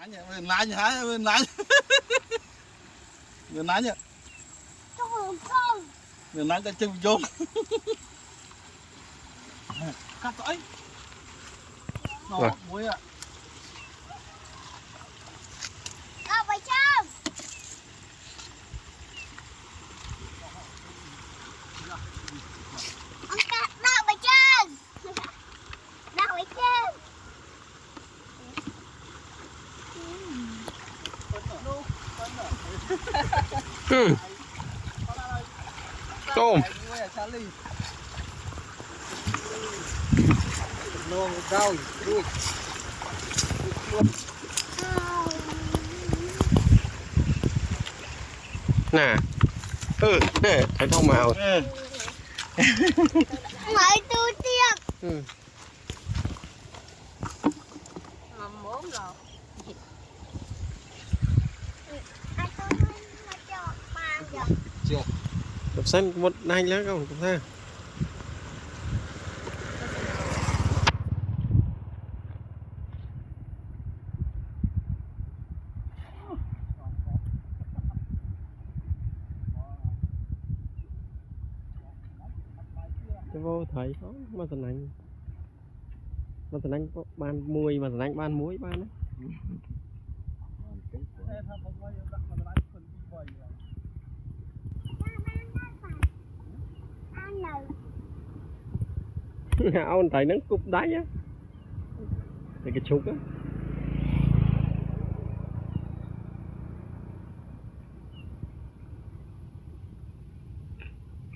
Mình lái nhỉ hả? Mình lái. Mình lái nhỉ? Mình lái cái chân vô. Cắt rồi. Nó muối ạ. Đâu bà Trâm. Ông cắt đâu bà Trâm. Đâu bà Trâm. Tôm. Nó rau đuôi. Nè. Nè, thấy không màu. Mày tôi tiếc. Mầm muốn rồi. Ai tôi nó cho ba giờ. Đập xanh một này lá không cũng ra. Cái vô thấy có mà tình anh có ban muối mà tình anh ban muối ban đấy. Ông thấy nó cục đáy á. Để cái trục á.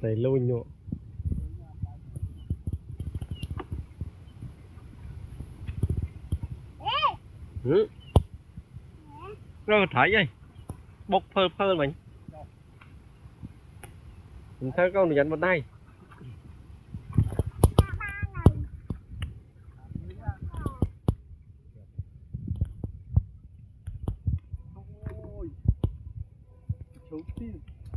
Để lôi nhộ. Rồi thấy vậy. Bốc phơ phơ mình. Mình thấy con dẫn vào đây. Ôi. Chấu tim.